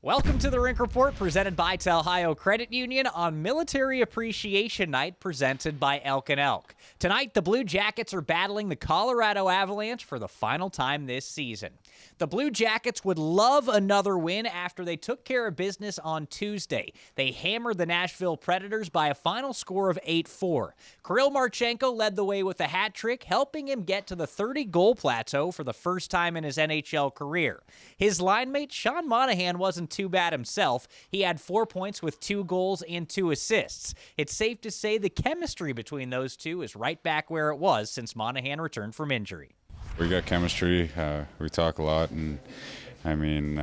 Welcome to the Rink Report presented by Telhio Credit Union on Military Appreciation Night presented by Elk & Elk. Tonight, the Blue Jackets are battling the Colorado Avalanche for the final time this season. The Blue Jackets would love another win after they took care of business on Tuesday. They hammered the Nashville Predators by a final score of 8-4. MARCHENKO led the way with a hat trick, helping him get to the 30-goal plateau for the first time in his NHL career. His line mate, Monahan, wasn't too bad himself. He had 4 points with 2 goals and 2 assists. It's safe to say the chemistry between those two is right back where it was since Monahan returned from injury. We got chemistry. We talk a lot, and I mean,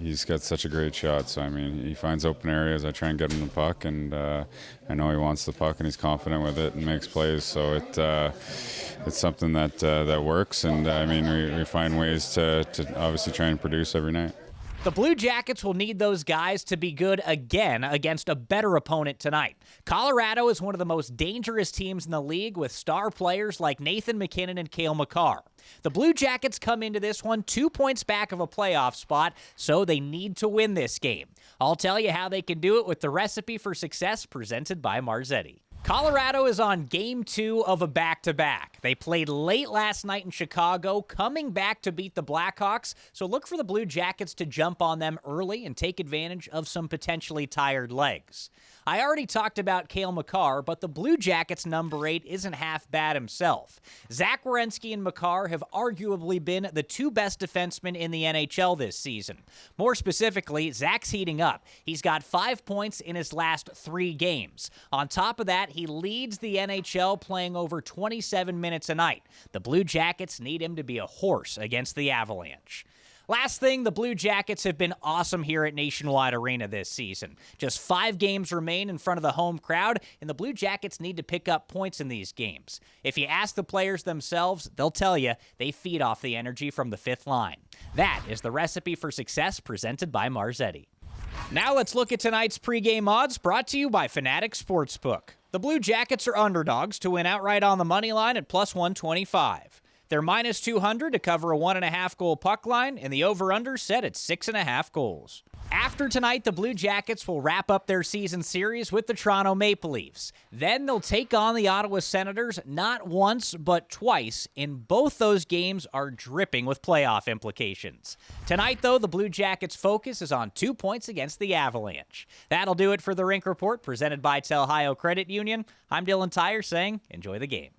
he's got such a great shot. So I mean, he finds open areas. I try and get him the puck, and I know he wants the puck, and he's confident with it and makes plays. So it's something that works, and I mean, we find ways to obviously try and produce every night. The Blue Jackets will need those guys to be good again against a better opponent tonight. Colorado is one of the most dangerous teams in the league with star players like Nathan MacKinnon and Cale Makar. The Blue Jackets come into this one 2 points back of a playoff spot, so they need to win this game. I'll tell you how they can do it with the recipe for success presented by Marzetti. Colorado is on Game 2 of a back-to-back. They played late last night in Chicago, coming back to beat the Blackhawks, so look for the Blue Jackets to jump on them early and take advantage of some potentially tired legs. I already talked about Cale Makar, but the Blue Jackets' number 8 isn't half bad himself. Zach Werenski and Makar have arguably been the 2 best defensemen in the NHL this season. More specifically, Zach's heating up. He's got 5 points in his last 3 games. On top of that, he leads the NHL playing over 27 minutes a night. The Blue Jackets need him to be a horse against the Avalanche. Last thing, the Blue Jackets have been awesome here at Nationwide Arena this season. Just 5 games remain in front of the home crowd, and the Blue Jackets need to pick up points in these games. If you ask the players themselves, they'll tell you they feed off the energy from the 5th line. That is the recipe for success presented by Marzetti. Now let's look at tonight's pregame odds brought to you by Fanatic Sportsbook. The Blue Jackets are underdogs to win outright on the money line at plus 125. They're minus 200 to cover a 1.5 goal puck line, and the over-under set at 6.5 goals. After tonight, the Blue Jackets will wrap up their season series with the Toronto Maple Leafs. Then they'll take on the Ottawa Senators not once, but twice, and both those games are dripping with playoff implications. Tonight, though, the Blue Jackets' focus is on 2 points against the Avalanche. That'll do it for the Rink Report presented by Telhio Credit Union. I'm Dylan Tyre saying, enjoy the game.